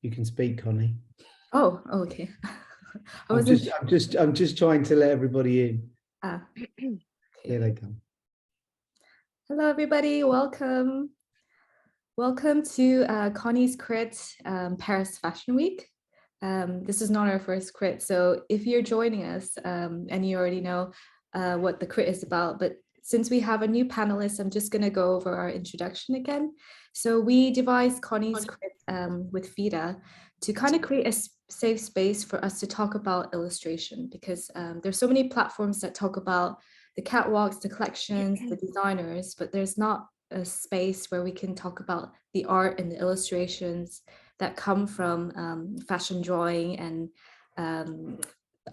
You can speak, Connie. Oh, okay. I'm just trying to let everybody in. Okay. There they come. Hello, everybody. Welcome. Welcome to Connie's Crit Paris Fashion Week. This is not our first crit, so if you're joining us and you already know what the crit is about, but since we have a new panelist, I'm just going to go over our introduction again. So we devised Connie's Crit with Fida to kind of create a safe space for us to talk about illustration, because there's so many platforms that talk about the catwalks, the collections, the designers, but there's not a space where we can talk about the art and the illustrations that come from fashion drawing and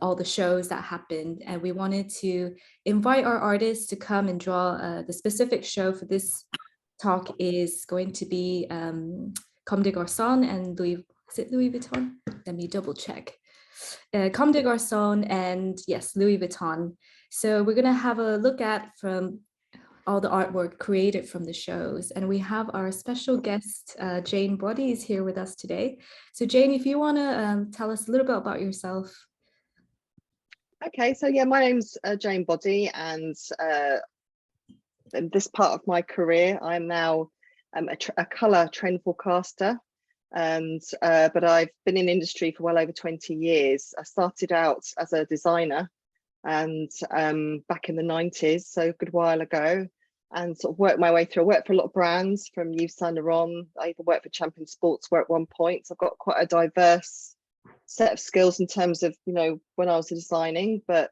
all the shows that happened. And we wanted to invite our artists to come and draw. The specific show for this talk is going to be Comme des Garcon and Louis Vuitton? Let me double check. Comme des Garcon and yes, Louis Vuitton. So we're going to have a look at from all the artwork created from the shows. And we have our special guest, Jane Boddy, is here with us today. So Jane, if you want to tell us a little bit about yourself. Okay, so yeah, my name's Jane Boddy, and in this part of my career, I'm now a colour trend forecaster. And but I've been in industry for well over 20 years. I started out as a designer and back in the 90s, so a good while ago, and sort of worked my way through. I worked for a lot of brands from Yves Saint Laurent. I even worked for Champion Sportswear at one point. So I've got quite a diverse set of skills in terms of, you know, when I was designing. But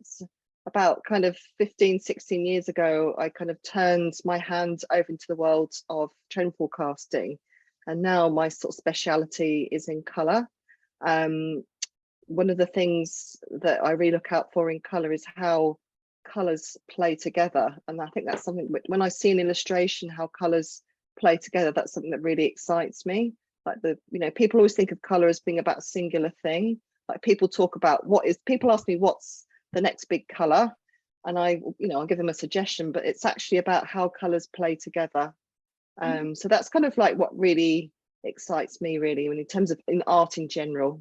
about kind of 15, 16 years ago, I kind of turned my hand over into the world of trend forecasting. And now my sort of speciality is in colour. One of the things that I really look out for in colour is how colours play together. And I think that's something, when I see an illustration, how colours play together, that's something that really excites me. Like people always think of colour as being about a singular thing. Like people talk about people ask me what's the next big colour, and I'll give them a suggestion, but it's actually about how colours play together. So that's kind of like what really excites me, really, in terms of in art in general.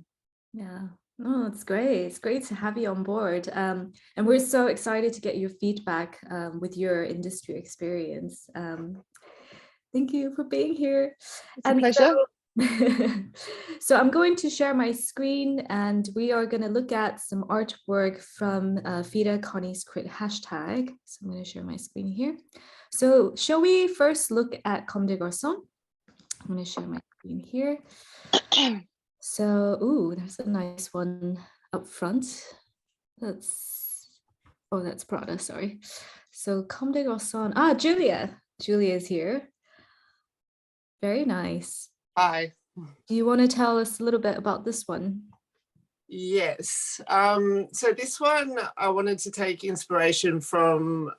Yeah. Oh, it's great. It's great to have you on board. And we're so excited to get your feedback with your industry experience. Thank you for being here. It's a pleasure. So I'm going to share my screen and we are going to look at some artwork from Fida Connie's Crit hashtag. So I'm going to share my screen here. So shall we first look at Comme des Garcon? I'm going to share my screen here. So, ooh, there's a nice one up front. That's Prada, sorry. So Comme des Garcon. Julia is here. Very nice. Hi. Do you want to tell us a little bit about this one? Yes. So this one, I wanted to take inspiration from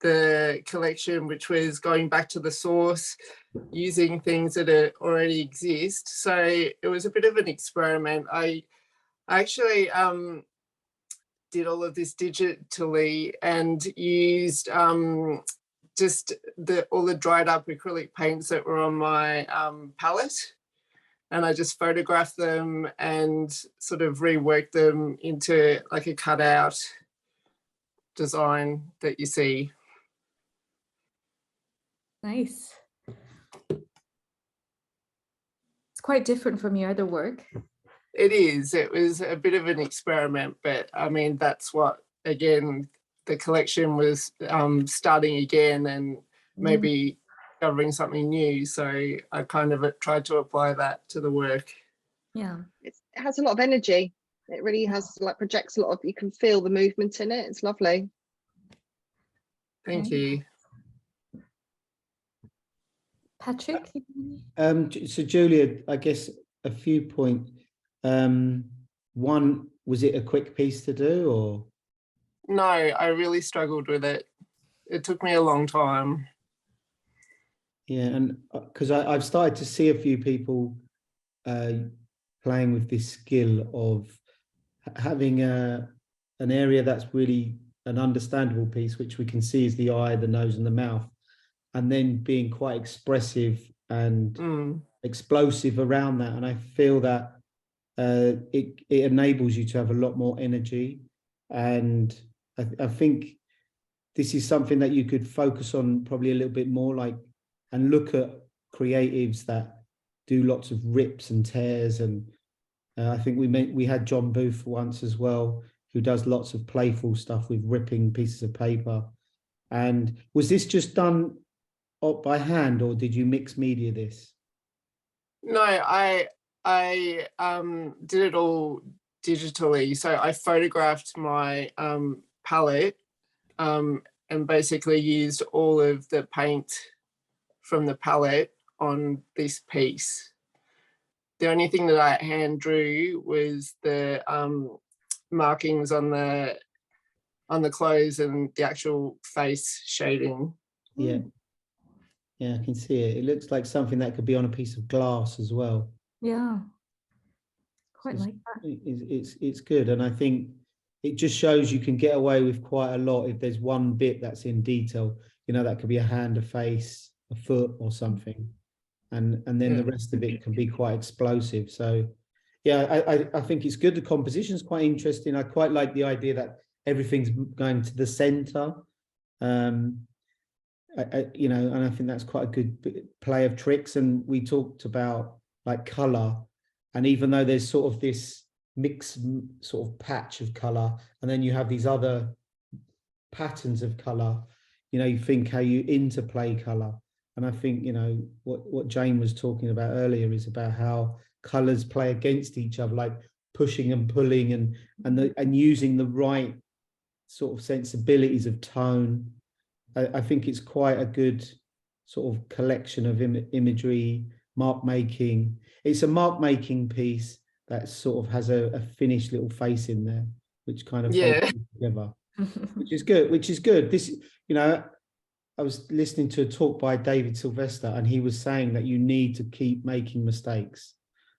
the collection, which was going back to the source, using things that already exist. So it was a bit of an experiment. I actually did all of this digitally and used just all the dried up acrylic paints that were on my palette, and I just photographed them and sort of reworked them into like a cutout design that you see. Nice. It's quite different from your other work. It is. It was a bit of an experiment, but I mean, that's what, again, the collection was starting again and maybe discovering something new. So I kind of tried to apply that to the work. Yeah. It has a lot of energy. It really has, like, projects a lot of, you can feel the movement in it. It's lovely. Thank you. Patrick? So Julia, I guess a few points. One, was it a quick piece to do, or? No, I really struggled with it. It took me a long time. Yeah, and because I've started to see a few people playing with this skill of having an area that's really an understandable piece, which we can see is the eye, the nose, and the mouth, and then being quite expressive and explosive around that, and I feel that it enables you to have a lot more energy. And I think this is something that you could focus on probably a little bit more, like, and look at creatives that do lots of rips and tears. And I think we had John Booth once as well, who does lots of playful stuff with ripping pieces of paper. And was this just done by hand, or did you mix media this? No, I did it all digitally. So I photographed my palette and basically used all of the paint from the palette on this piece. The only thing that I hand drew was the markings on the clothes and the actual face shading. Yeah. Yeah, I can see it. It looks like something that could be on a piece of glass as well. Yeah, quite It's, like that. it's good. And I think it just shows you can get away with quite a lot if there's one bit that's in detail. You know, that could be a hand, a face, a foot or something. And then the rest of it can be quite explosive. So yeah, I think it's good. The composition's quite interesting. I quite like the idea that everything's going to the center. You know, and I think that's quite a good play of tricks. And we talked about like color, and even though there's sort of this mixed sort of patch of color, and then you have these other patterns of color, you know, you think how you interplay color. And I think, you know, what Jane was talking about earlier is about how colors play against each other, like pushing and pulling, and using the right sort of sensibilities of tone. I think it's quite a good sort of collection of imagery, mark making. It's a mark making piece that sort of has a finished little face in there, which kind of holds it together, which is good. Which is good. This, you know, I was listening to a talk by David Sylvester, and he was saying that you need to keep making mistakes.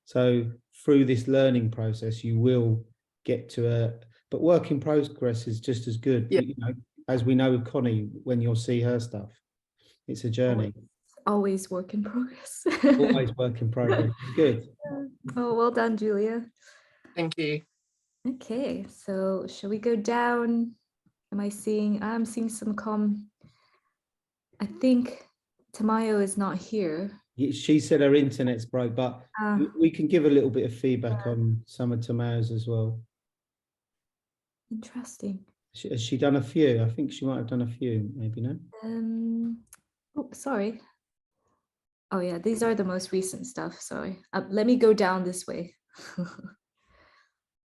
So through this learning process, you will get to but work in progress is just as good. Yeah. You know, as we know with Connie, when you'll see her stuff, it's a journey. Always work in progress. Always work in progress. Good. Oh, well done, Julia. Thank you. Okay, so shall we go down? I'm seeing some I think Tamayo is not here. She said her internet's broke, but we can give a little bit of feedback on some of Tamayo's as well. Interesting. Has she done a few? I think she might have done a few, maybe, no? Oh, sorry. Oh yeah, these are the most recent stuff, sorry. Let me go down this way.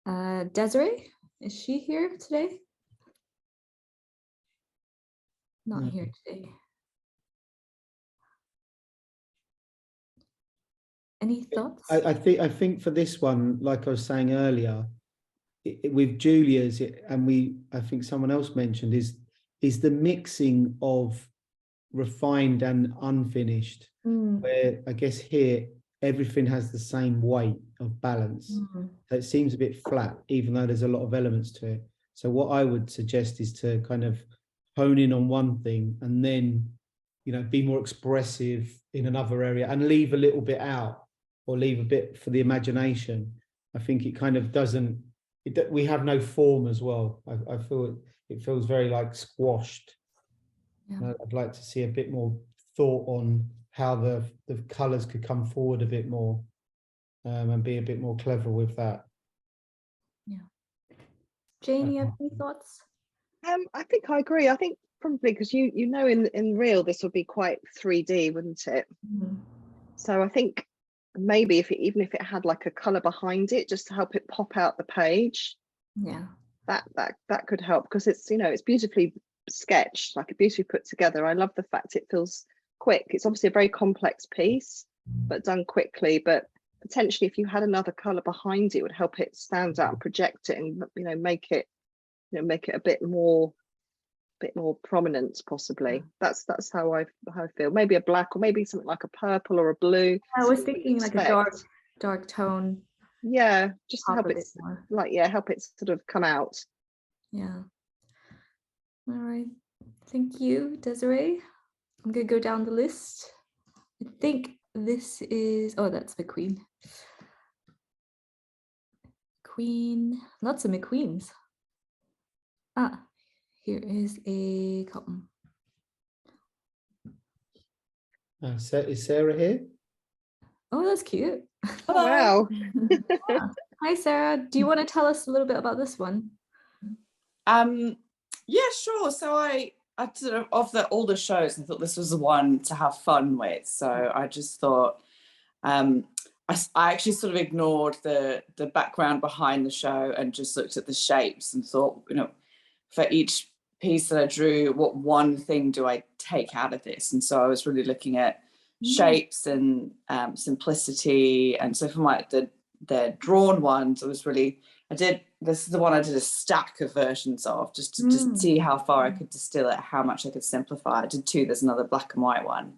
Desiree, is she here today? Not No. here today. Any thoughts? I think for this one, like I was saying earlier, with Julia's, and I think someone else mentioned, is the mixing of refined and unfinished, where I guess here everything has the same weight of balance. So it seems a bit flat, even though there's a lot of elements to it. So what I would suggest is to kind of hone in on one thing, and then, you know, be more expressive in another area, and leave a little bit out, or leave a bit for the imagination. I think it kind of doesn't. We have no form as well. I feel it feels very like squashed. Yeah. I'd like to see a bit more thought on how the colours could come forward a bit more, and be a bit more clever with that. Yeah. Jane, you have any thoughts? I think I agree. I think probably because you know in real this would be quite 3D, wouldn't it? So I think maybe even if it had like a color behind it, just to help it pop out the page, that could help, because it's, you know, it's beautifully sketched, like beautifully put together. I love the fact it feels quick. It's obviously a very complex piece, but done quickly. But potentially if you had another color behind it, would help it stand out and project it, and, you know, make it a bit more prominent, possibly. That's how I feel. Maybe a black, or maybe something like a purple or a blue. I was thinking like a dark tone. Yeah, just to help it more. like, yeah, help it sort of come out. Yeah. All right. Thank you, Desiree. I'm gonna go down the list. I think this is, oh, that's McQueen. Queen, lots of McQueens. Ah, here is a cotton. Is Sarah here? Oh, that's cute. Wow. Hi, Sarah. Do you want to tell us a little bit about this one? Yeah, sure. So I sort of all the shows, I thought this was the one to have fun with. So I just thought, I actually sort of ignored the background behind the show and just looked at the shapes and thought, you know, for each piece that I drew, what one thing do I take out of this? And so I was really looking at shapes and simplicity. And so for the drawn ones, this is the one I did a stack of versions of, just to see how far I could distill it, how much I could simplify. I did two, there's another black and white one.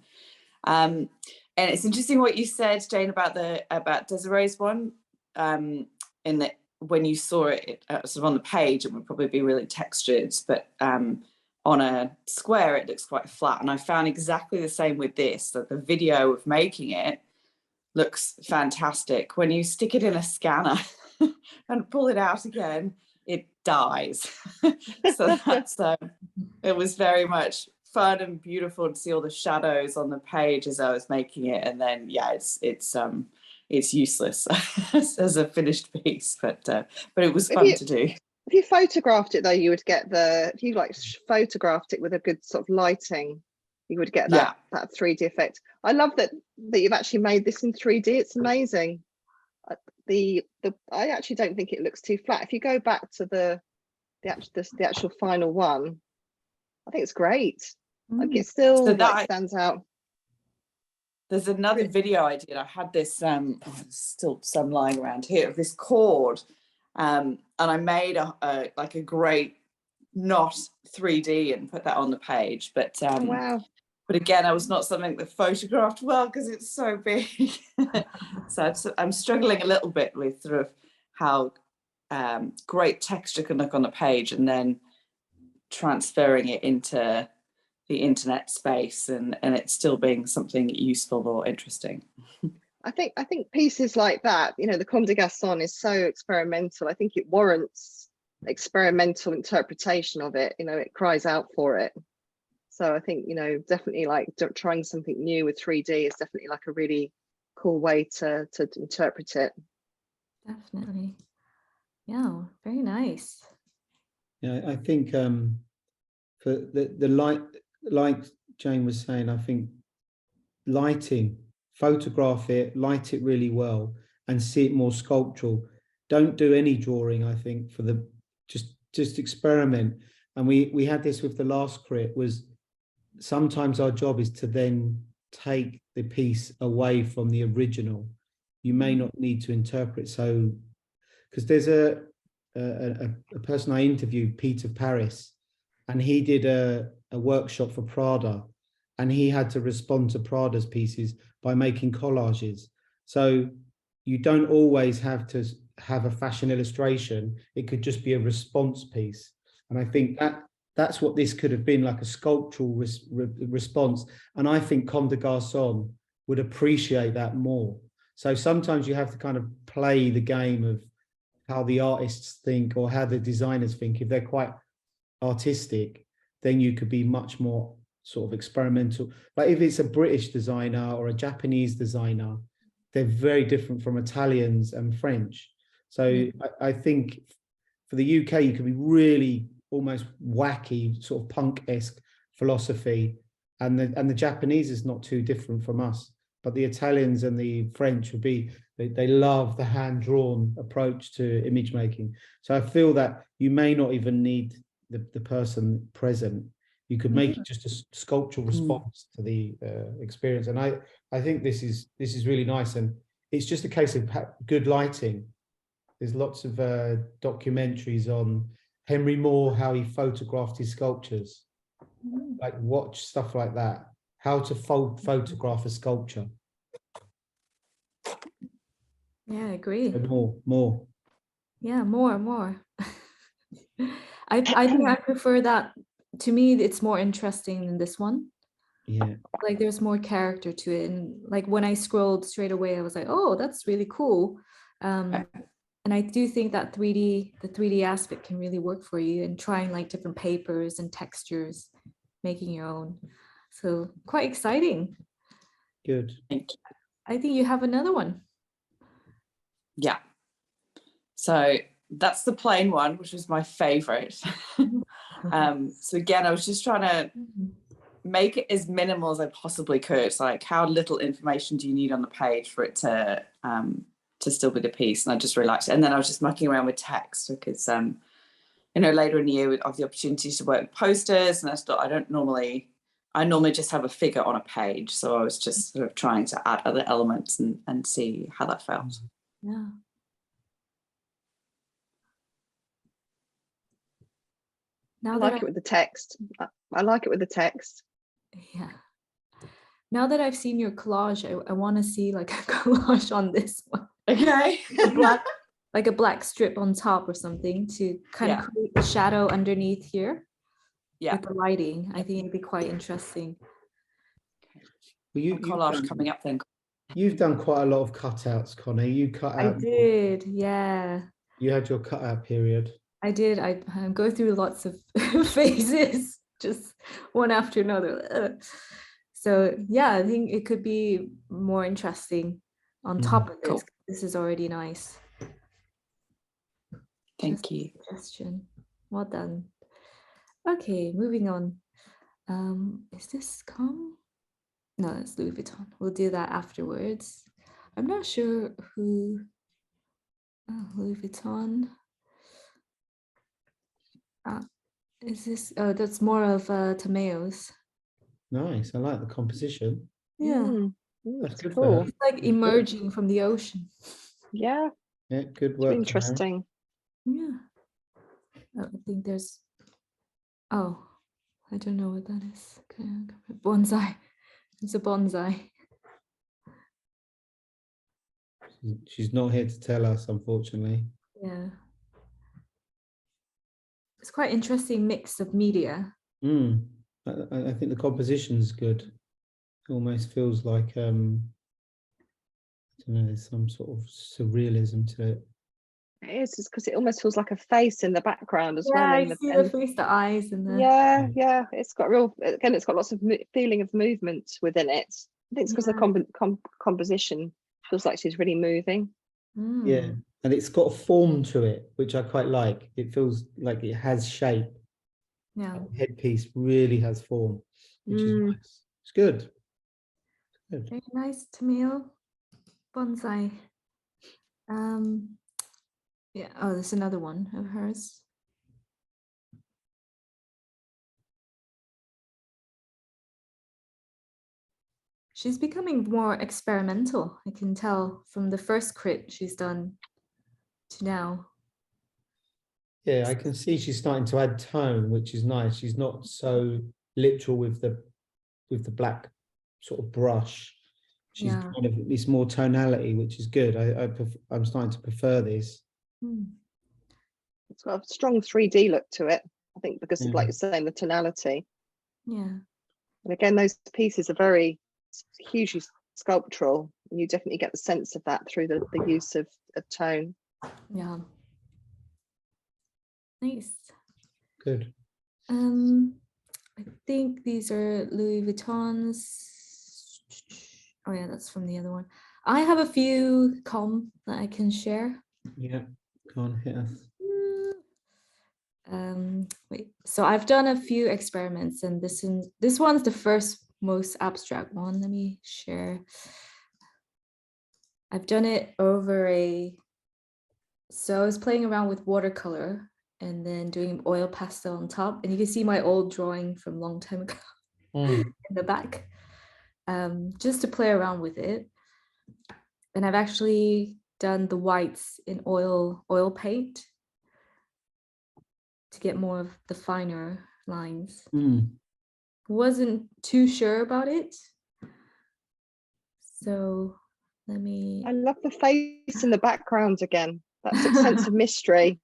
And it's interesting what you said, Jane, about Desiree's one, in that when you saw it sort of on the page, it would probably be really textured, but on a square, it looks quite flat. And I found exactly the same with this, that the video of making it looks fantastic. When you stick it in a scanner and pull it out again, it dies. So that's it was very much fun and beautiful to see all the shadows on the page as I was making it. And then yeah, it's useless as a finished piece, but it was fun to do. If you photographed it though, you would get if you like photographed it with a good sort of lighting, you would get that 3D effect. I love that you've actually made this in 3D. It's amazing. I actually don't think it looks too flat. If you go back to the actual final one, I think it's great. Like it still stands out. There's another video I did. I had this still some lying around here of this cord, and I made a great knot 3D and put that on the page. But wow. But again, I was not something that photographed well because it's so big. So I'm struggling a little bit with sort of how great texture can look on the page and then transferring it into the internet space and it still being something useful or interesting. I think pieces like that, you know, the Comme des Garcon is so experimental. I think it warrants experimental interpretation of it. You know, it cries out for it. So I think, you know, definitely like trying something new with 3D is definitely like a really cool way to interpret it. Definitely. Yeah, very nice. Yeah, I think for the light, like Jane was saying, I think lighting, photograph it, light it really well and see it more sculptural. Don't do any drawing, I think, for the just experiment. And we had this with the last crit, was sometimes our job is to then take the piece away from the original. You may not need to interpret. So because there's a person I interviewed, Peter Paris, and he did a workshop for Prada, and he had to respond to Prada's pieces by making collages. So you don't always have to have a fashion illustration. It could just be a response piece. And I think that's what this could have been, like a sculptural response. And I think Comme des Garcon would appreciate that more. So sometimes you have to kind of play the game of how the artists think or how the designers think. If they're quite artistic, then you could be much more sort of experimental. Like if it's a British designer or a Japanese designer, they're very different from Italians and French. So I think for the UK, you could be really almost wacky, sort of punk-esque philosophy. And the Japanese is not too different from us. But the Italians and the French would be, they love the hand-drawn approach to image making. So I feel that you may not even need the person present. You could make it just a sculptural response to the experience. And I think this is really nice. And it's just a case of good lighting. There's lots of documentaries on Henry Moore, how he photographed his sculptures. Like watch stuff like that. How to photograph a sculpture. Yeah, I agree. More. Yeah, more. I think I prefer that. To me, it's more interesting than this one. Yeah. Like there's more character to it, and like when I scrolled straight away, I was like, oh, that's really cool. And I do think that the 3D aspect can really work for you, and trying like different papers and textures, making your own. So quite exciting. Good. Thank you. I think you have another one. Yeah. So that's the plain one, which was my favorite. So again, I was just trying to make it as minimal as I possibly could. So like, how little information do you need on the page for it to still be the piece? And I just relaxed. And then I was just mucking around with text because, you know, later in the year, I'd have the opportunity to work with posters, and I thought I normally just have a figure on a page. So I was just sort of trying to add other elements and see how that felt. Yeah. Now I like it with the text. I like it with the text. Yeah. Now that I've seen your collage, I want to see like a collage on this one. Okay. Like a black strip on top or something to kind of create the shadow underneath here. Yeah. With the lighting. I think it'd be quite interesting. Well, Collage coming up then. You've done quite a lot of cutouts, Connie. You cut out. I did, yeah. You had your cutout period. I did. I go through lots of phases, just one after another. So yeah, I think it could be more interesting on top of this. Cool. This is already nice. Thank you. Suggestion. Well done. Okay, moving on. Is this Comme? No, it's Louis Vuitton. We'll do that afterwards. I'm not sure who. Oh, Louis Vuitton. Is this? Oh, that's more of Tomeo's. Nice. I like the composition. Yeah, That's good cool. for her. it's like emerging from the ocean. Yeah, Yeah, good work. interesting. Yeah. Oh, I think there's. Oh, I don't know what that is. Okay, bonsai. It's a bonsai. She's not here to tell us, unfortunately. Yeah. It's quite interesting mix of media. I think the composition's good. It almost feels like I don't know, there's some sort of surrealism to it. It is because it almost feels like a face in the background as well. Yeah, I in see the face, the eyes, and the. Yeah. It's got it's got lots of feeling of movement within it. I think it's because the composition feels like she's really moving. Yeah, and it's got a form to it, which I quite like. It feels like it has shape. Yeah. The headpiece really has form, which is nice. It's good. Good. Very nice, Tamil. Bonsai. Yeah. Oh, there's another one of hers. She's becoming more experimental. I can tell from the first crit she's done to now. Yeah, I can see she's starting to add tone, which is nice. She's not so literal with the black sort of brush. She's kind of, it's more tonality, which is good. I'm starting to prefer this. It's got a strong 3D look to it, I think, because of, like you're saying, the tonality. Yeah. And again, those pieces are very hugely sculptural. You definitely get the sense of that through the use of tone. Yeah. Nice. Good. I think these are Louis Vuittons. Oh yeah, that's from the other one. I have a few Comme that I can share. Yeah, go on, hit us. Wait, so I've done a few experiments, and this one's the first most abstract one. Let me share. I've done it over so I was playing around with watercolor and then doing oil pastel on top, and you can see my old drawing from a long time ago in the back, just to play around with it. And I've actually done the whites in oil paint to get more of the finer lines. Wasn't too sure about it, so let me. I love the face in the background again. That sense of mystery.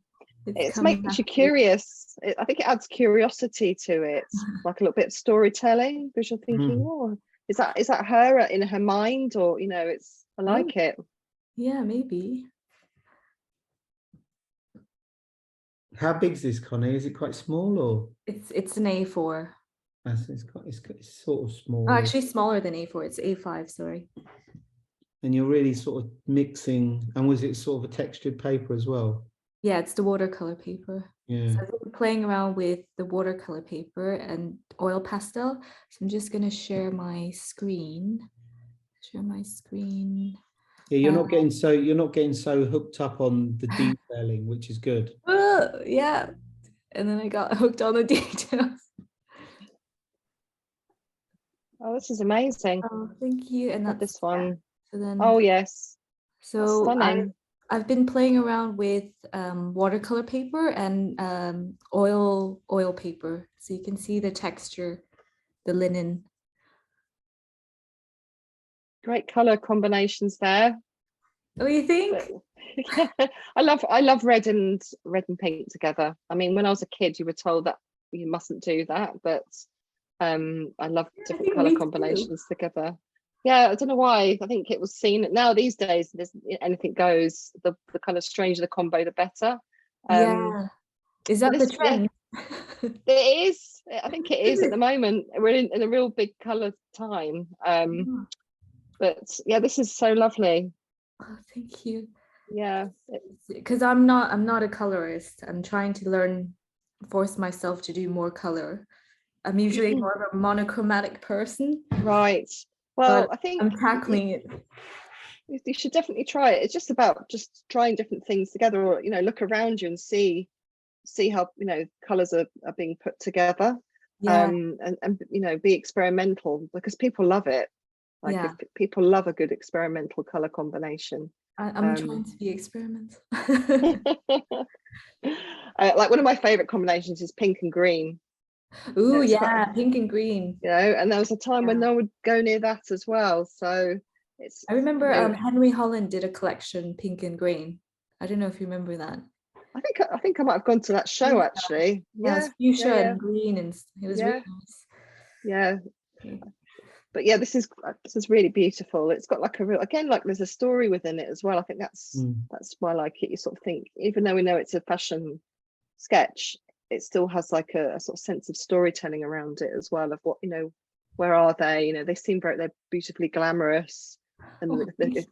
It coming makes you back to- curious. I think it adds curiosity to it, like a little bit of storytelling, because you're thinking, oh, is that her in her mind, or I like it. Yeah, maybe. How big is this, Connie? Is it quite small, or It's an A4. it's sort of small? Oh, actually smaller than A4. It's A5, sorry. And you're really sort of mixing. And was it sort of a textured paper as well? Yeah, it's the watercolor paper. Yeah. So I've been playing around with the watercolor paper and oil pastel. So I'm just gonna share my screen. Share my screen. Yeah, you're not getting so hooked up on the detailing, which is good. Yeah. And then I got hooked on the details. Oh, this is amazing. Oh, thank you. And Got that's this one. yeah. So then Oh yes. so Stunning. I've been playing around with watercolor paper and oil paper. So you can see the texture, the linen. Great color combinations there. What do you think? I love red and pink together. I mean, when I was a kid, you were told that you mustn't do that, but I love I different think color me too. combinations together. Yeah, I don't know why. I think it was seen now these days. There's anything goes. The kind of stranger the combo, the better. Yeah. Is that the this- yeah. trend? It is. I think it is at the moment. We're in a real big color time. But yeah, this is so lovely. Oh, thank you. Yeah. Because I'm not a colorist. I'm trying to force myself to do more color. I'm usually more of a monochromatic person. Right. Well, but I think I'm tackling it. you should definitely try it. It's just about just trying different things together, or look around you and see how colors are being put together. Yeah. And be experimental, because people love it. Like Yeah. if people love a good experimental color combination. I'm trying to be experimental. Like one of my favorite combinations is pink and green. Ooh, it's yeah, pink and green. and there was a time when no one would go near that as well. So it's I remember Henry Holland did a collection, pink and green. I don't know if you remember that. I think I might have gone to that show actually. Yeah, fuchsia and green, and it was really nice. Yeah. But yeah, this is really beautiful. It's got like a real, again, like there's a story within it as well. I think that's why I like it. You sort of think, even though we know it's a fashion sketch, it still has like a sort of sense of storytelling around it as well, of what, where are they? They seem they're beautifully glamorous, and the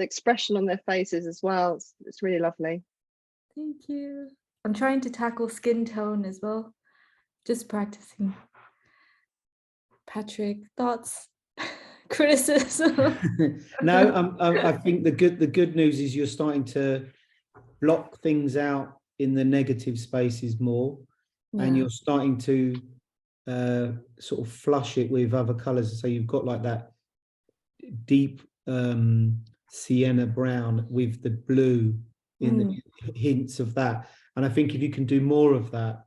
expression on their faces as well. It's really lovely. Thank you. I'm trying to tackle skin tone as well. Just practicing. Patrick, thoughts, criticism? No, I think the good news is you're starting to block things out in the negative spaces more, and you're starting to sort of flush it with other colors. So you've got like that deep sienna brown with the blue in the hints of that. And I think if you can do more of that,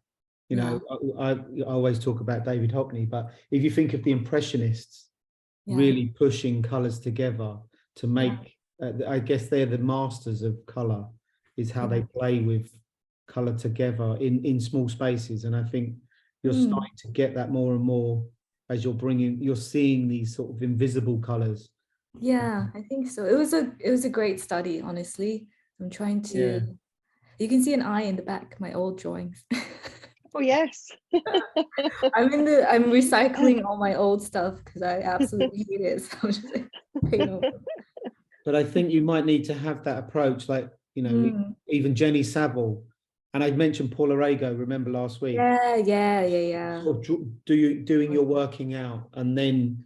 I always talk about David Hockney, but if you think of the Impressionists really pushing colors together to make, I guess they're the masters of color, is how they play with color together in small spaces. And I think you're starting to get that more and more as you're seeing these sort of invisible colors. Yeah, I think so. It was a great study, honestly. I'm trying to, you can see an eye in the back, my old drawings. Oh yes. I'm recycling all my old stuff because I absolutely hate it. So I'm just like, paint over. But I think you might need to have that approach, like, even Jenny Saville, and I mentioned Paula Rego, remember last week? Yeah. Sort of doing your working out and then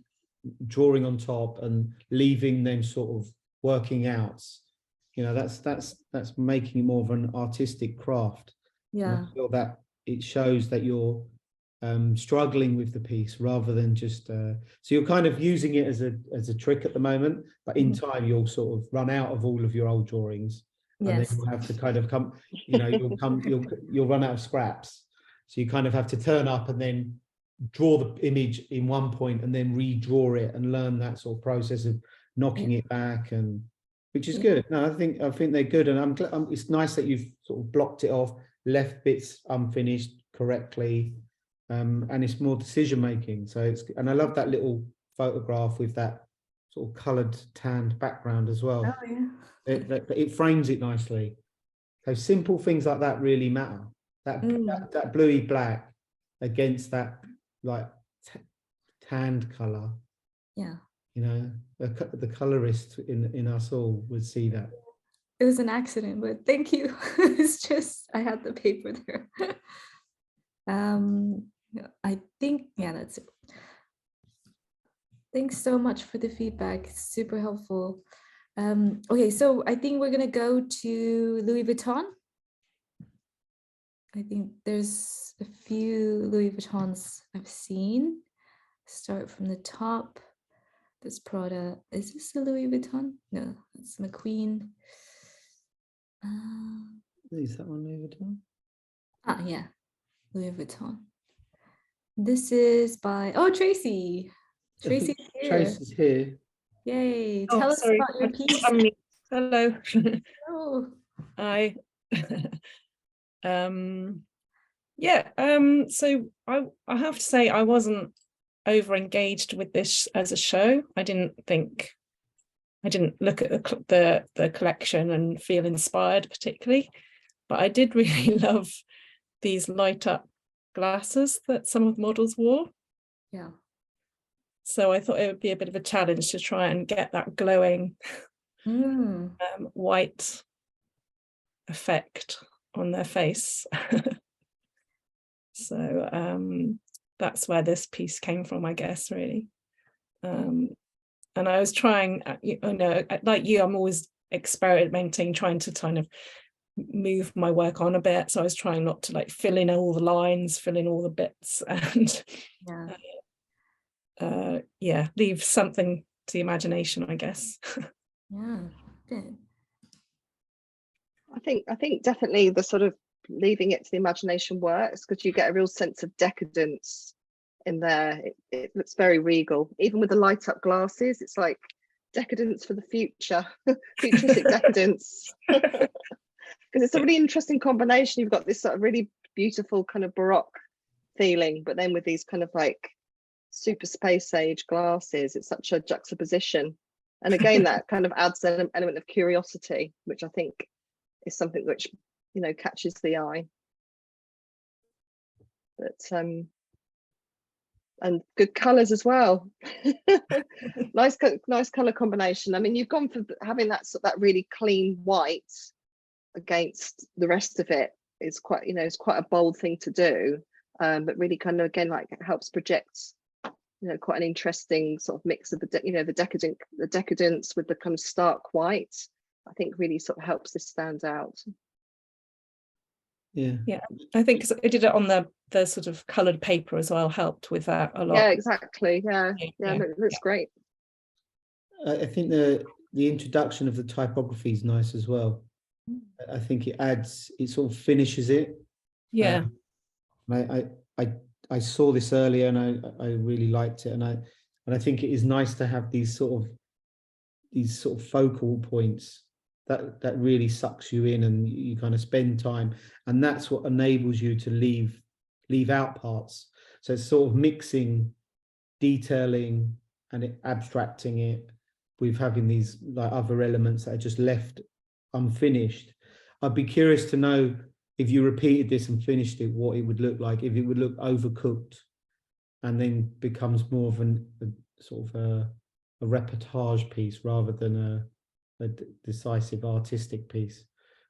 drawing on top and leaving them sort of working out. That's making it more of an artistic craft. Yeah. And I feel that it shows that you're struggling with the piece rather than just so you're kind of using it as a trick at the moment, but in time you'll sort of run out of all of your old drawings, and then you'll have to kind of you'll run out of scraps, so you kind of have to turn up and then draw the image in one point and then redraw it and learn that sort of process of knocking it back, and which is Yeah. good. No, I think they're good, and I'm glad. It's nice that you've sort of blocked it off, left bits unfinished correctly, and it's more decision making. So it's, and I love that little photograph with that sort of coloured tanned background as well. Oh, yeah. It frames it nicely. So simple things like that really matter. That that bluey black against that like tanned colour. Yeah. You know, the colorist in us all would see that. It was an accident, but thank you. It's just I had the paper there. I think, yeah, that's it. Thanks so much for the feedback. Super helpful. Okay, so I think we're gonna go to Louis Vuitton. I think there's a few Louis Vuittons I've seen. Start from the top. This Prada, is this a Louis Vuitton? No, it's McQueen. Is that one Louis Vuitton? Yeah, Louis Vuitton. This is by, oh, Tracy. Tracy's here. Tracy's here. Yay. Tell us sorry. about your piece. Hello. Oh, Hi. So I have to say I wasn't over engaged with this as a show. I didn't look at the collection and feel inspired particularly, but I did really love these light up glasses that some of the models wore. yeah. So I thought it would be a bit of a challenge to try and get that glowing white effect on their face. So that's where this piece came from, I guess, really. And I was trying, like you, I'm always experimenting, trying to kind of move my work on a bit. So I was trying not to like fill in all the lines, fill in all the bits, and leave something to the imagination, I guess. Yeah, good. I think definitely the sort of leaving it to the imagination works, because you get a real sense of decadence in there. It looks very regal, even with the light up glasses. It's like decadence for the future, futuristic decadence. Because it's a really interesting combination. You've got this sort of really beautiful kind of Baroque feeling, but then with these kind of like super space age glasses, it's such a juxtaposition. And again, that kind of adds an element of curiosity, which I think is something which, you know, catches the eye. But and good colors as well. nice color combination. I mean, you've gone for having that really clean white against the rest of it. Is quite, you know, it's quite a bold thing to do, but really kind of, again, like it helps project, you know, quite an interesting sort of mix of the decadence with the kind of stark white. I think really sort of helps this stand out. Yeah, I think because I did it on the sort of coloured paper as well, helped with that a lot. Yeah, exactly. Yeah. It looks great. I think the introduction of the typography is nice as well. I think it sort of finishes it. Yeah. I saw this earlier and I really liked it, and I think it is nice to have these sort of focal points that really sucks you in, and you kind of spend time, and that's what enables you to leave out parts. So it's sort of mixing detailing and abstracting it with having these like other elements that are just left unfinished. I'd be curious to know, if you repeated this and finished it, what it would look like, if it would look overcooked and then becomes more of a sort of a reportage piece rather than a decisive artistic piece.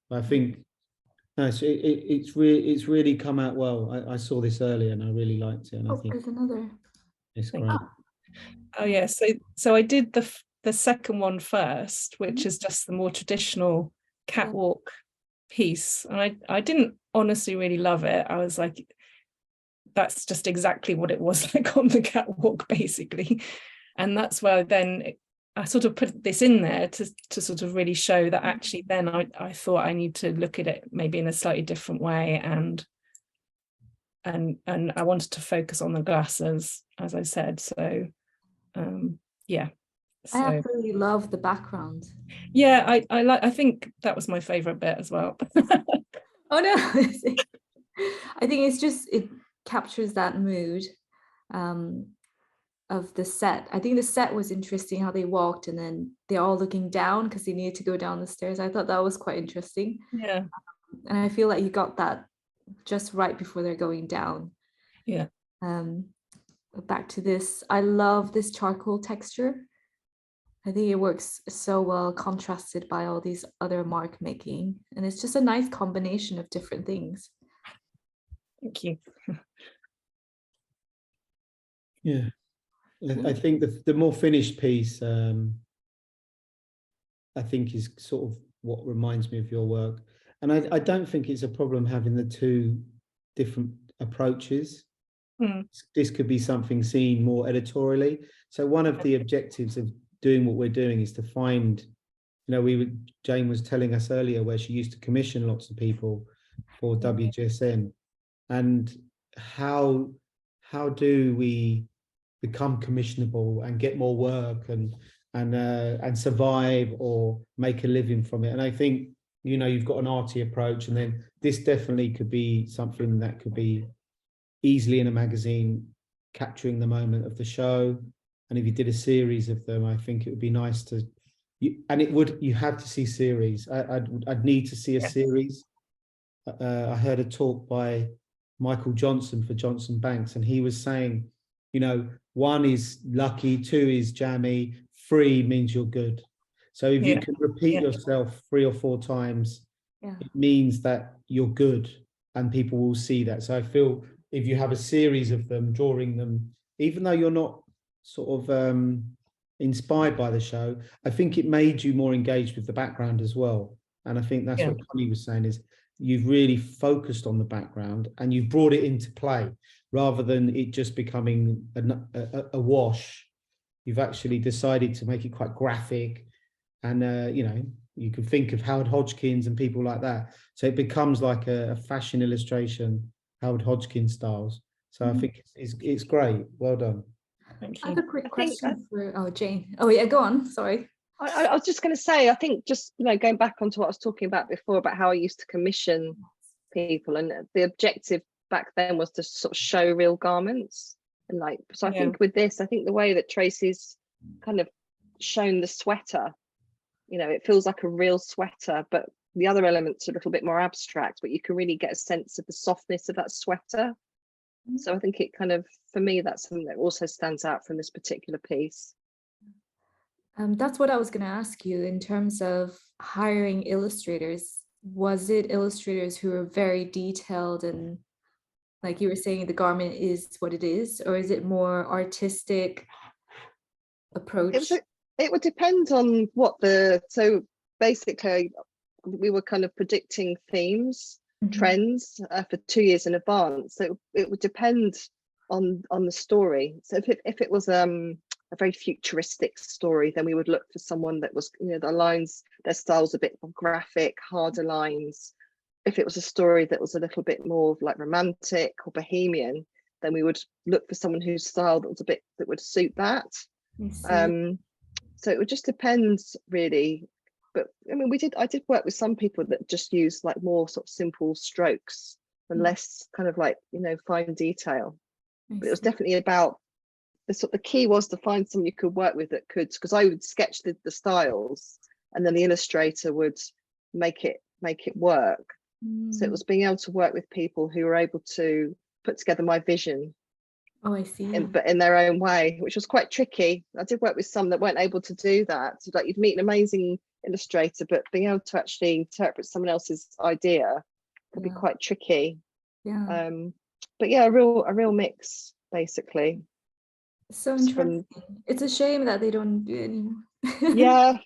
But I think no, it's really come out well. I saw this earlier and I really liked it, and I think there's another. it's Thank great. Oh yeah, so I did the second one first, which is just the more traditional catwalk piece, and I didn't honestly really love it. I was like, that's just exactly what it was like on the catwalk basically, and that's where then I sort of put this in there to sort of really show that actually then I thought I need to look at it maybe in a slightly different way, and I wanted to focus on the glasses, as I said. So yeah, So I absolutely love the background. yeah, I think that was my favorite bit as well. Oh no, I think it's just, it captures that mood of the set. I think the set was interesting, how they walked and then they're all looking down because they needed to go down the stairs. I thought that was quite interesting. Yeah. And I feel like you got that just right before they're going down. Yeah. Back to this, I love this charcoal texture. I think it works so well contrasted by all these other mark making, and it's just a nice combination of different things. Thank you. Yeah, I think the more finished piece, I think, is sort of what reminds me of your work. And I don't think it's a problem having the two different approaches. This could be something seen more editorially. So one of the objectives of doing what we're doing is to find, Jane was telling us earlier where she used to commission lots of people for WGSN, and how do we become commissionable and get more work and survive or make a living from it. And I think, you've got an arty approach, and then this definitely could be something that could be easily in a magazine, capturing the moment of the show. And if you did a series of them, I think it would be nice to, you have to see series. I'd need to see a series. I heard a talk by Michael Johnson for Johnson Banks, and he was saying, 1 is lucky, 2 is jammy, 3 means you're good. So if you can repeat yourself 3 or 4 times, it means that you're good, and people will see that. So I feel if you have a series of them, drawing them, even though you're not sort of inspired by the show, I think it made you more engaged with the background as well. And I think that's what Connie was saying, is you've really focused on the background and you've brought it into play rather than it just becoming a wash. You've actually decided to make it quite graphic, and you can think of Howard Hodgkins and people like that. So it becomes like a fashion illustration, Howard Hodgkins styles. So I think it's great. Well done. Thank I you. have a quick question for Jane. Oh yeah, go on. Sorry. I was just going to say, I think just going back onto what I was talking about before about how I used to commission people, and the objective back then was to sort of show real garments, and so I think with this, I think the way that Tracy's kind of shown the sweater, it feels like a real sweater, but the other elements are a little bit more abstract, but you can really get a sense of the softness of that sweater. So I think it kind of, for me, that's something that also stands out from this particular piece. That's what I was going to ask you in terms of hiring illustrators. Was it illustrators who were very detailed and, like you were saying, the garment is what it is, or is it more artistic approach? It would depend on so basically we were kind of predicting themes, trends for 2 years in advance. So it would depend on the story. So if it was a very futuristic story, then we would look for someone that was, the lines, their style's a bit more graphic, harder lines. If it was a story that was a little bit more like romantic or bohemian, then we would look for someone whose style that would suit that. So it would just depend really. But I mean, I did work with some people that just use like more sort of simple strokes and less kind of like, fine detail. But it was definitely about the key was to find someone you could work with that could, because I would sketch the styles and then the illustrator would make it work. So it was being able to work with people who were able to put together my vision. Oh, I see. But in their own way, which was quite tricky. I did work with some that weren't able to do that. So like you'd meet an amazing illustrator, but being able to actually interpret someone else's idea could be quite tricky. But yeah, a real mix, basically. So interesting. It's a shame that they don't do it anymore. Yeah.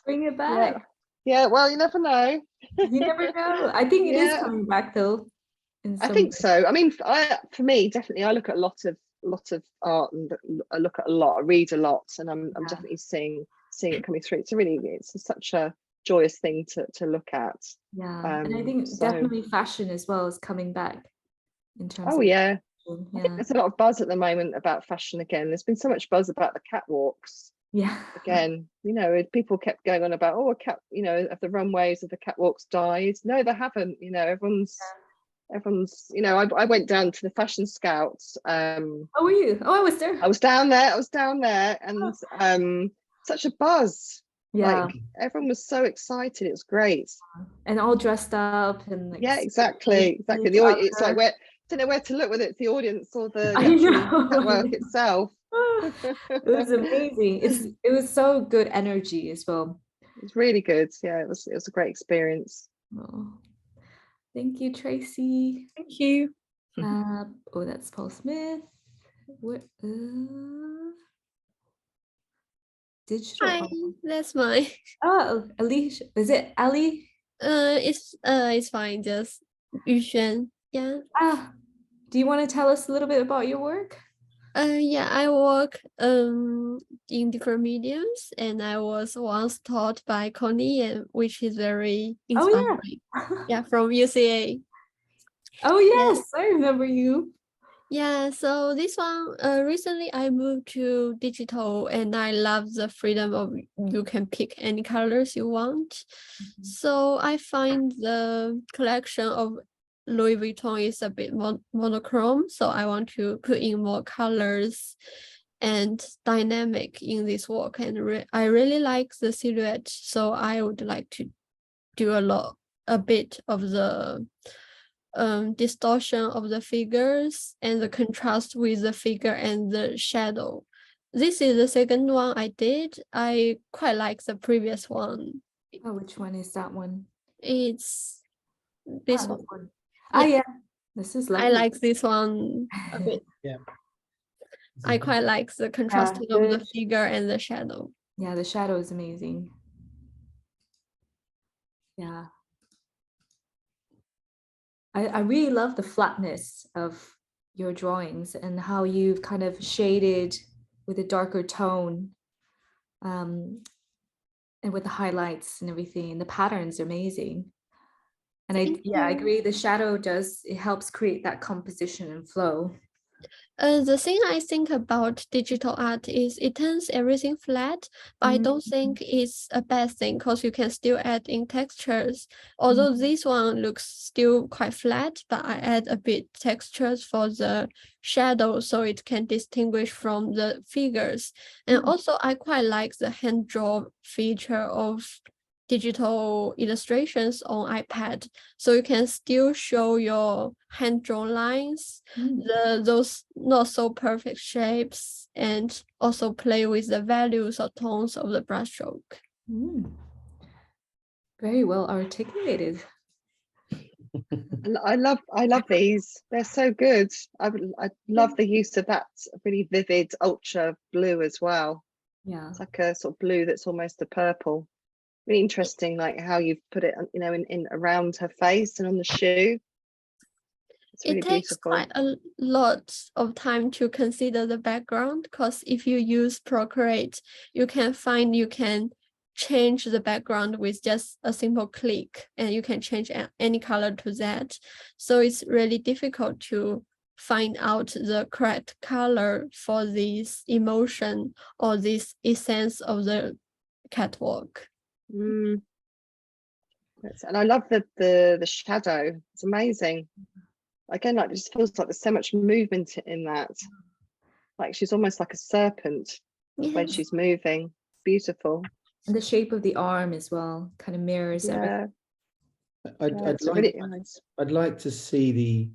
Bring it back. Yeah, well, you never know. You never know. I think it is coming back though. I think so. I mean, for me, definitely, I look at a lot of art, and I look at a lot. I read a lot, and I'm definitely seeing it coming through. It's such a joyous thing to look at. And I think definitely fashion as well is coming back in terms of I think there's a lot of buzz at the moment about fashion again. There's been so much buzz about the catwalks. Yeah. again, you know, people kept going on about, oh, a cat, you know, have the runways of the catwalks died? No, they haven't. You know, everyone's, you know, I went down to the Fashion Scouts. Oh, were you? Oh, I was there. I was down there, and such a buzz. Yeah. Like everyone was so excited. It was great. And all dressed up and like, Yeah, exactly. It's like where, don't know where to look, whether it's the audience or the actual catwalk itself. It was amazing. It was so good energy as well. It was really good. Yeah, it was a great experience. Oh, thank you, Tracy. Thank you. Oh, that's Paul Smith. What? Digital. Hi, that's mine. Oh, Alicia. Is it Ali? It's fine. Just Yuxuan. Yeah. Do you want to tell us a little bit about your work? Yeah, I work in different mediums, and I was once taught by Connie, which is very inspiring. Yeah, from UCA. Oh yes, I remember you. Yeah, so this one, recently I moved to digital, and I love the freedom of you can pick any colors you want. So I find the collection of Louis Vuitton is a bit monochrome, so I want to put in more colors and dynamic in this work, and I really like the silhouette, so I would like to do a bit of the distortion of the figures and the contrast with the figure and the shadow. This is the second one I did. I quite like the previous one. Oh, which one is that one? It's this one. Yeah. This is lovely. I like this one a bit. Yeah. I quite like the contrasting of the figure and the shadow. Yeah, the shadow is amazing. Yeah. I really love the flatness of your drawings and how you've kind of shaded with a darker tone, and with the highlights and everything, and the patterns are amazing. And I agree, the shadow it helps create that composition and flow. The thing I think about digital art is it turns everything flat, but I don't think it's a bad thing because you can still add in textures. Although this one looks still quite flat, but I add a bit textures for the shadow so it can distinguish from the figures. And also I quite like the hand draw feature of digital illustrations on iPad, so you can still show your hand-drawn lines, those not so perfect shapes, and also play with the values or tones of the brushstroke. Very well articulated. I love these. They're so good. I love the use of that really vivid ultra blue as well. Yeah, it's like a sort of blue that's almost a purple. Really interesting, like how you've put it, you know, in around her face and on the shoe. It's really takes beautiful. Quite a lot of time to consider the background, because if you use Procreate, you can change the background with just a simple click, and you can change any color to that. So it's really difficult to find out the correct color for this emotion or this essence of the catwalk. And I love the shadow. It's amazing. Again, like, it just feels like there's so much movement in that. Like she's almost like a serpent when she's moving. Beautiful. And the shape of the arm as well kind of mirrors everything. I'd like to see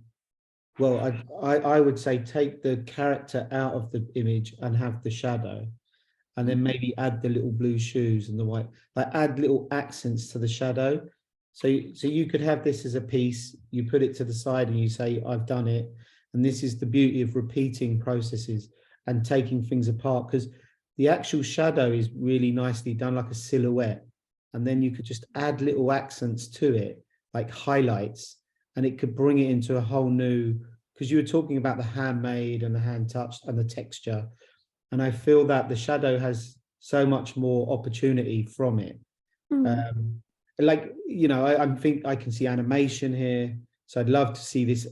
I would say take the character out of the image and have the shadow, and then maybe add the little blue shoes and the white, like add little accents to the shadow. So you could have this as a piece, you put it to the side and you say, I've done it. And this is the beauty of repeating processes and taking things apart, because the actual shadow is really nicely done, like a silhouette. And then you could just add little accents to it, like highlights, and it could bring it into a whole new, because you were talking about the handmade and the hand touched and the texture. And I feel that the shadow has so much more opportunity from it. Like, you know, I think I can see animation here. So I'd love to see this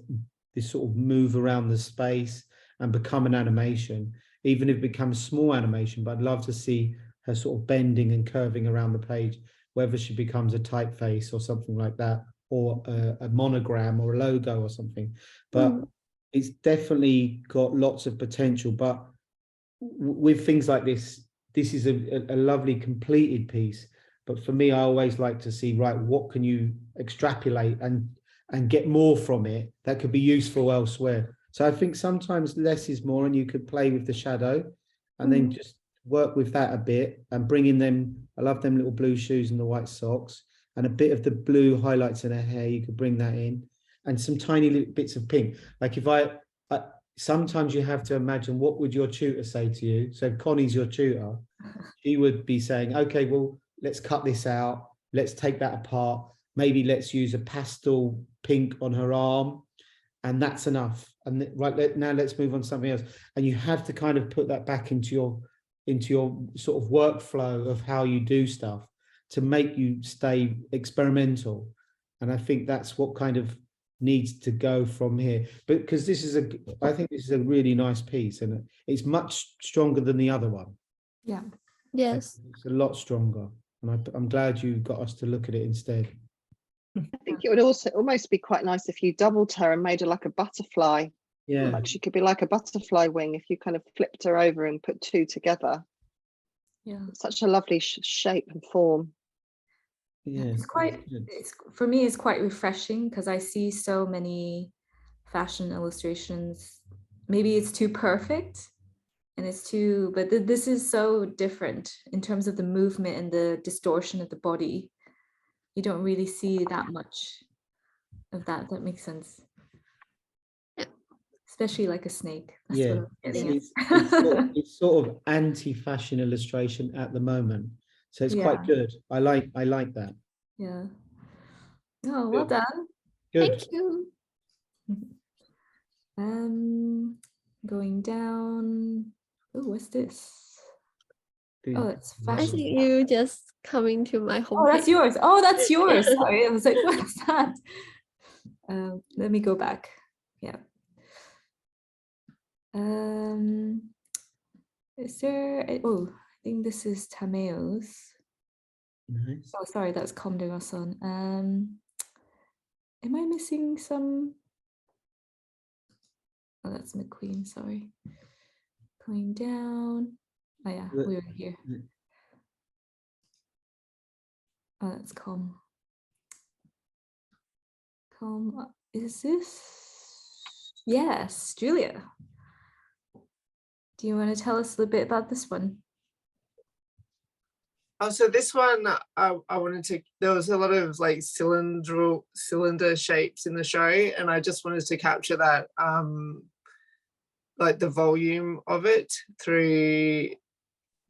sort of move around the space and become an animation. even if it becomes small animation, but I'd love to see her sort of bending and curving around the page, whether she becomes a typeface or something like that, or a monogram or a logo or something. But it's definitely got lots of potential. But with things like this is a lovely completed piece. But for me, I always like to see, right, what can you extrapolate and get more from it that could be useful elsewhere. So I think sometimes less is more, and you could play with the shadow and then just work with that a bit and bring in them. I love them little blue shoes and the white socks, and a bit of the blue highlights in her hair. You could bring that in, and some tiny little bits of pink. Like if I sometimes you have to imagine, what would your tutor say to you? So if Connie's your tutor, she would be saying, okay, well, let's cut this out. Let's take that apart. Maybe let's use a pastel pink on her arm, and that's enough. And right, now let's move on to something else. And you have to kind of put that back into your sort of workflow of how you do stuff to make you stay experimental. And I think that's what kind of needs to go from here. But because I think this is a really nice piece, and it's much stronger than the other one. Yeah. Yes. It's a lot stronger. And I'm glad you got us to look at it instead. I think it would also almost be quite nice if you doubled her and made her like a butterfly. Yeah. Like she could be like a butterfly wing if you kind of flipped her over and put two together. Yeah. Such a lovely shape and form. Yeah. For me, it's quite refreshing because I see so many fashion illustrations. Maybe it's too perfect and but this is so different in terms of the movement and the distortion of the body. You don't really see that much of that, if that makes sense. Yeah. Especially like a snake. That's Yeah, what I'm getting at. it's sort of anti-fashion illustration at the moment, so it's quite good. I like that. Yeah. Oh, well done. Good. Thank you. Going down. Oh, what's this? Oh, it's I fashion. think you just coming to my home. Oh, that's yours. Oh, that's yours. Sorry, I was like, what's that? Let me go back. Yeah. Is there? Oh, I think this is Tameo's. Nice. Oh, sorry, that's Comme Des Garcon. Am I missing some? Oh, that's McQueen. Sorry. Going down. Oh yeah, we were here. Oh, that's Comme. Is this? Yes, Julia. Do you want to tell us a little bit about this one? Oh, so this one, I wanted to, there was a lot of like cylinder shapes in the show, and I just wanted to capture that, like the volume of it through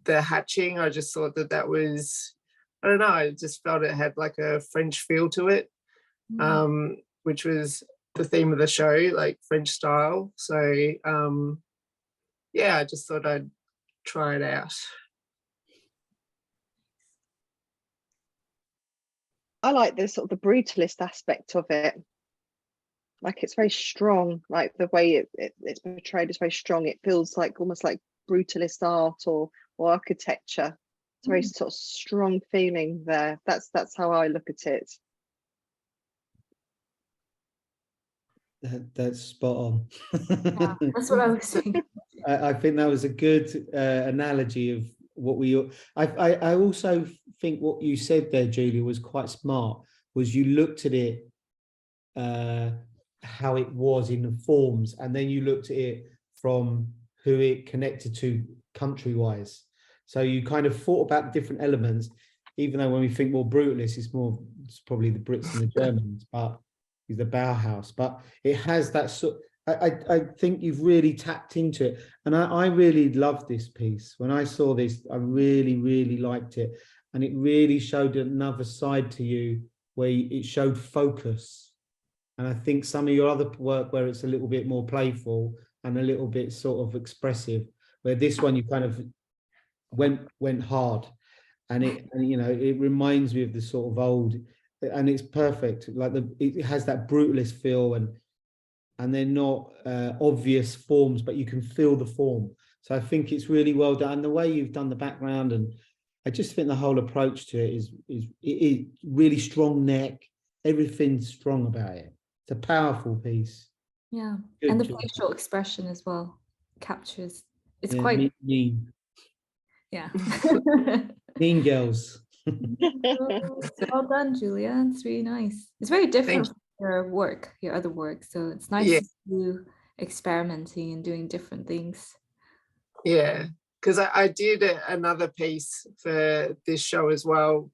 the hatching. I just thought that was, I don't know, I just felt it had like a French feel to it, which was the theme of the show, like French style. So yeah, I just thought I'd try it out. I like the sort of the brutalist aspect of it. Like it's very strong, like the way it's portrayed is very strong. It feels like almost like brutalist art or architecture. It's a very sort of strong feeling there. That's how I look at it. That's spot on. Yeah, that's what I was saying. I think that was a good analogy of what we. I also think what you said there, Julia, was quite smart. Was you looked at it how it was in the forms, and then you looked at it from who it connected to country-wise. So you kind of thought about the different elements, even though when we think more brutalist, it's probably the Brits and the Germans, but is the Bauhaus. But it has that sort. I think you've really tapped into it, and I really loved this piece. When I saw this, I really, really liked it, and it really showed another side to you where it showed focus. And I think some of your other work where it's a little bit more playful and a little bit sort of expressive, where this one you kind of went hard, and it reminds me of the sort of old, and it's perfect. Like it has that brutalist feel, and they're not obvious forms, but you can feel the form. So I think it's really well done. And the way you've done the background, and I just think the whole approach to it is really strong neck. Everything's strong about it. It's a powerful piece. Yeah, Good and the job. facial expression as well captures. It's Yeah, quite mean, yeah. mean girls. Well done, Julia. It's really nice. It's very different from your other work. So it's nice Yeah. to see you experimenting and doing different things. Yeah, because I did another piece for this show as well,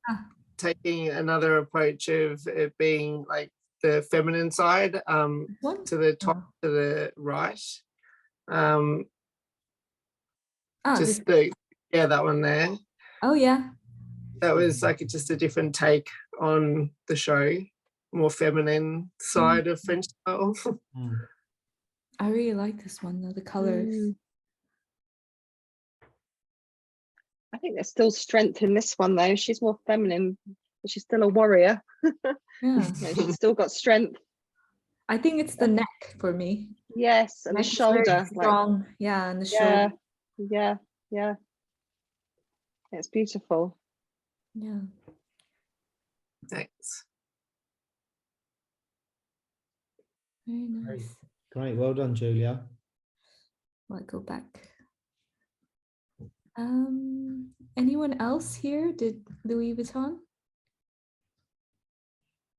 taking another approach of it being like the feminine side, to the top, to the right. Just that one there. Oh yeah. That was like just a different take on the show, more feminine side of French style. I really like this one though, the colors. I think there's still strength in this one though. She's more feminine, but she's still a warrior. Yeah. She's still got strength. I think it's the neck for me. Yes, and the shoulder. Strong. Like, yeah, and the shoulder. Yeah. It's beautiful. Yeah. Thanks. Very nice. Great. Well done, Julia. I'll go back. Anyone else here did Louis Vuitton?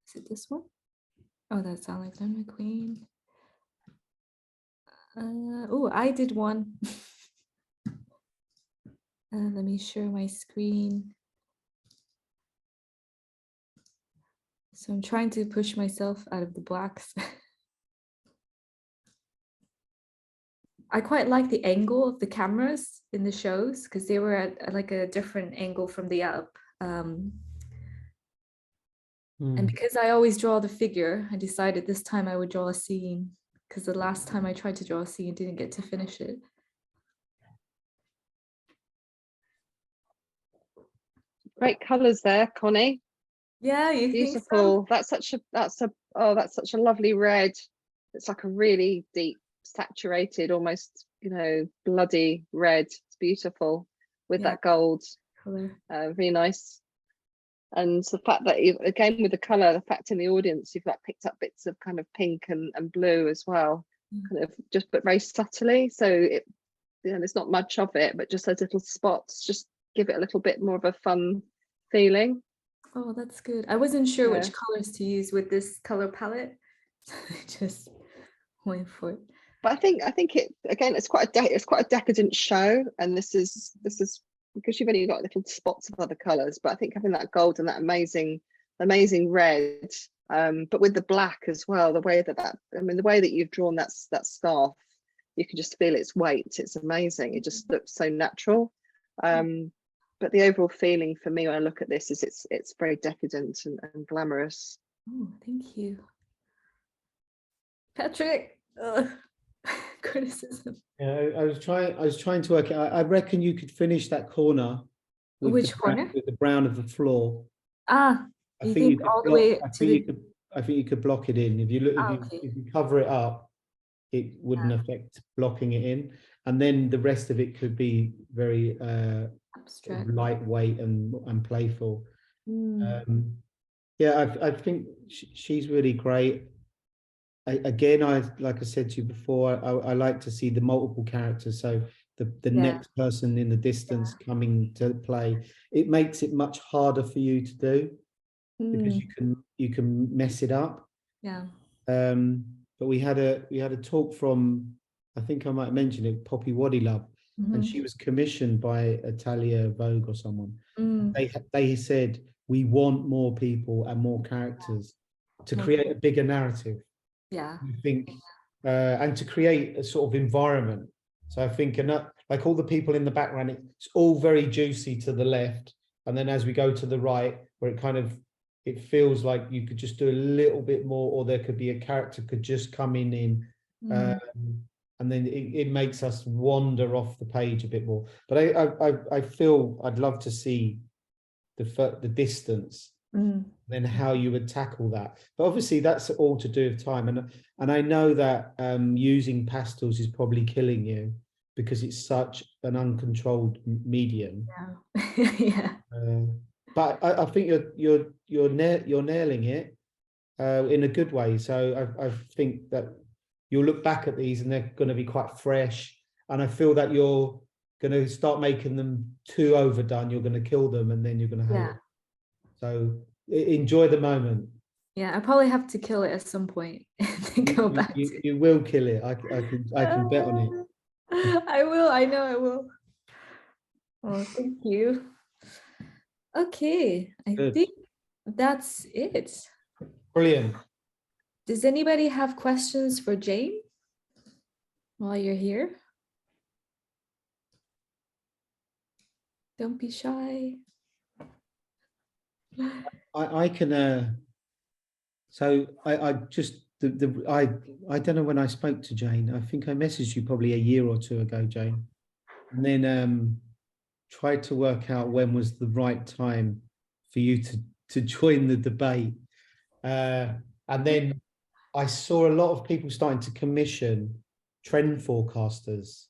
Is it this one? Oh, that's Alexander McQueen. Oh, I did one. Let me share my screen. So I'm trying to push myself out of the blacks. I quite like the angle of the cameras in the shows because they were at like a different angle from the up. And because I always draw the figure, I decided this time I would draw a scene because the last time I tried to draw a scene, didn't get to finish it. Great colors there, Connie. Yeah, you beautiful. Think so? That's such a lovely red. It's like a really deep, saturated, almost bloody red. It's beautiful with that gold color. Really nice. And the fact that again with the color, the fact in the audience you've like picked up bits of kind of pink and blue as well, kind of just but very subtly. So there's not much of it, but just those little spots just give it a little bit more of a fun feeling. Oh, that's good. I wasn't sure which colors to use with this color palette. I just went for it. But I think it again. It's quite a decadent show, and this is because you've only got little spots of other colors. But I think having that gold and that amazing red, but with the black as well. The way the way that you've drawn that scarf, you can just feel its weight. It's amazing. It just looks so natural. But the overall feeling for me when I look at this is it's very decadent and glamorous. Oh, thank you, Patrick. Criticism. Yeah, I was trying to work it. I reckon you could finish that corner. With Which corner? With the brown of the floor. I think all the way to I think you could block it in. If you look, if you cover it up, it wouldn't affect blocking it in. And then the rest of it could be very abstract, lightweight and playful. Yeah, I think she's really great. Again, like I said to you before, I like to see the multiple characters. So the next person in the distance coming to play, it makes it much harder for you to do because you can mess it up. Yeah. But we had a talk from, I think I might mention it, Poppy Waddy Love, and she was commissioned by Italia Vogue or someone. They said we want more people and more characters to create a bigger narrative. Yeah, I think, and to create a sort of environment. So I think, like all the people in the background, it's all very juicy to the left, and then as we go to the right, where it feels like you could just do a little bit more, or there could be a character could just come in, and then it makes us wander off the page a bit more. But I feel I'd love to see the distance. Then how you would tackle that, but obviously that's all to do with time, and I know that using pastels is probably killing you, because it's such an uncontrolled medium. Yeah. Yeah. But I think you're nailing it in a good way. So I think that you'll look back at these and they're going to be quite fresh. And I feel that you're going to start making them too overdone. You're going to kill them, and then you're going to hate it. So enjoy the moment. Yeah, I probably have to kill it at some point and go back to it. You will kill it. I can bet on it. I will. I know I will. Oh, thank you. Okay, I Good. think that's it. Brilliant. Does anybody have questions for Jane while you're here? Don't be shy. I can. So I just I don't know when I spoke to Jane. I think I messaged you probably a year or two ago, Jane, and then tried to work out when was the right time for you to join the debate. And then I saw a lot of people starting to commission trend forecasters.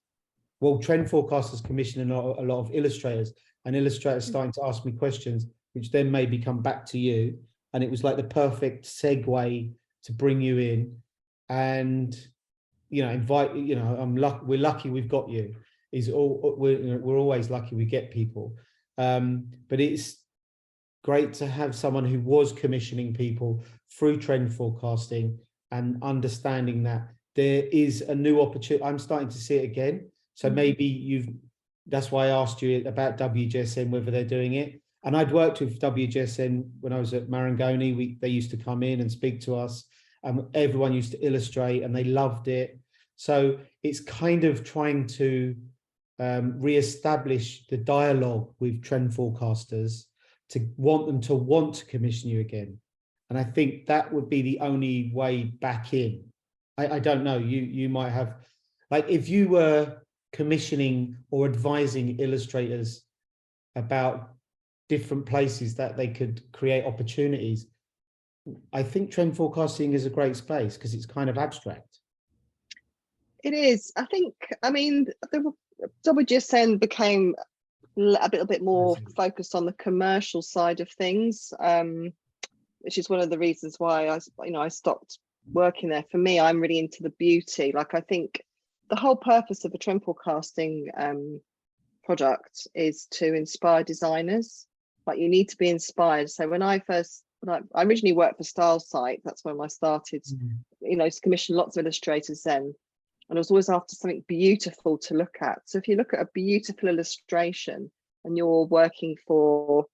Well, trend forecasters commissioning a lot of illustrators, and illustrators starting to ask me questions, which then maybe come back to you. And it was like the perfect segue to bring you in and, invite, we're lucky we've got you. We're always lucky we get people. But it's great to have someone who was commissioning people through trend forecasting and understanding that there is a new opportunity. I'm starting to see it again. So maybe that's why I asked you about WGSN, whether they're doing it. And I'd worked with WGSN when I was at Marangoni. They used to come in and speak to us, and everyone used to illustrate, and they loved it. So it's kind of trying to re-establish the dialogue with trend forecasters to want to commission you again. And I think that would be the only way back in. I don't know, you might have, like, if you were commissioning or advising illustrators about different places that they could create opportunities, I think trend forecasting is a great space because it's kind of abstract. It is. I mean, the WGSN became a little bit more focused on the commercial side of things, which is one of the reasons why I stopped working there. For me, I'm really into the beauty. Like, I think the whole purpose of a trend forecasting product is to inspire designers. Like, you need to be inspired. So when I originally worked for Style Site, that's when I started, to commission lots of illustrators then. And I was always after something beautiful to look at. So if you look at a beautiful illustration and you're working for,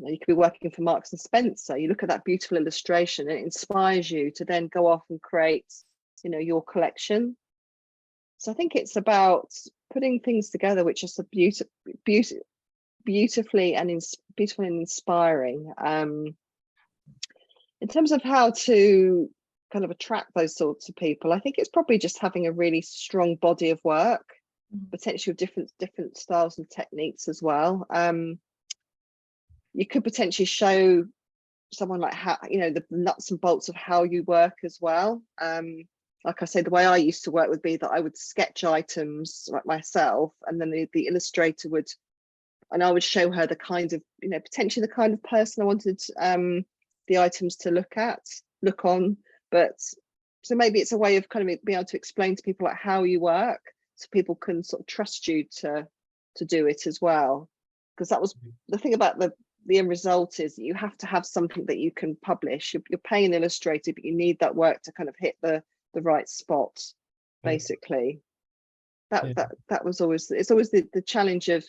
you could be working for Marks and Spencer, you look at that beautiful illustration and it inspires you to then go off and create, your collection. So I think it's about putting things together which are so beautifully and inspiring. In terms of how to kind of attract those sorts of people, I think it's probably just having a really strong body of work, potentially with different styles and techniques as well. You could potentially show someone like how, the nuts and bolts of how you work as well. Like I said, the way I used to work would be that I would sketch items like myself, and then the illustrator would, and I would show her the kind of, potentially the kind of person I wanted the items to look on. But so maybe it's a way of kind of being able to explain to people like how you work, so people can sort of trust you to do it as well. Because that was the thing about the end result, is that you have to have something that you can publish. You're paying an illustrator, but you need that work to kind of hit the right spot, basically. That was always, it's always the challenge of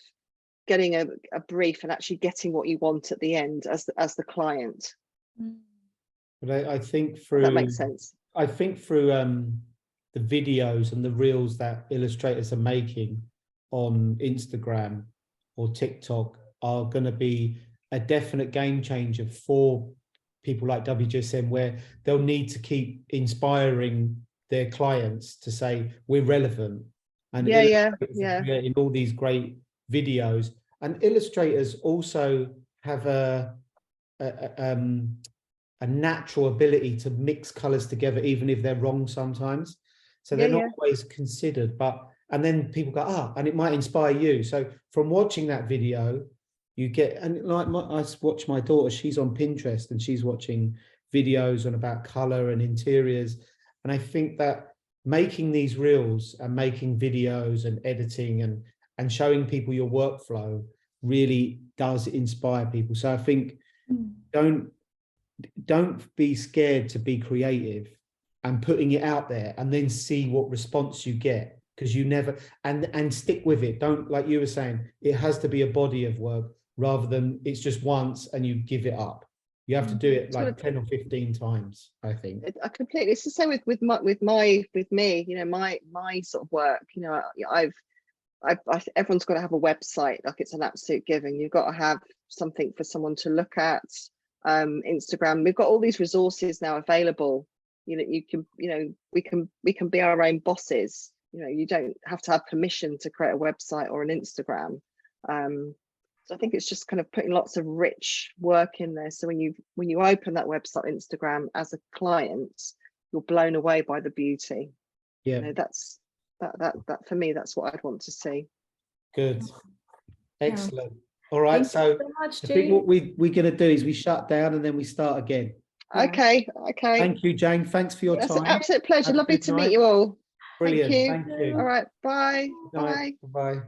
getting a brief and actually getting what you want at the end as the client. But I think through, that makes sense. I think through the videos and the reels that illustrators are making on Instagram or TikTok are going to be a definite game changer for people like WGSN, where they'll need to keep inspiring their clients to say we're relevant, and creating all these great videos. And illustrators also have a natural ability to mix colors together, even if they're wrong sometimes. So they're not always considered, but and then people go, and it might inspire you. So from watching that video, you get, and like I watch my daughter, she's on Pinterest and she's watching videos on about color and interiors. And I think that making these reels and making videos and editing and showing people your workflow really does inspire people. So I think don't be scared to be creative and putting it out there and then see what response you get, because you never, and stick with it. Don't, like you were saying, it has to be a body of work rather than it's just once and you give it up. You have to do it like 10 or 15 times, I think. I completely, it's the same with me, you know, my sort of work, you know, everyone's got to have a website, like it's an absolute given. You've got to have something for someone to look at. Instagram, we've got all these resources now available. You know, we can be our own bosses. You know, you don't have to have permission to create a website or an Instagram. So I think it's just kind of putting lots of rich work in there. So when you open that website, Instagram, as a client, you're blown away by the beauty. Yeah, you know, that's that for me, that's what I'd want to see. Good, excellent. All right, so much, I think what we're going to do is we shut down and then we start again. Okay. Thank you, Jane. Thanks for your That's time. an absolute pleasure. Have a Lovely good to night. meet you all. Brilliant. Thank you. Thank you. All right. Bye. Good night. Bye. Bye.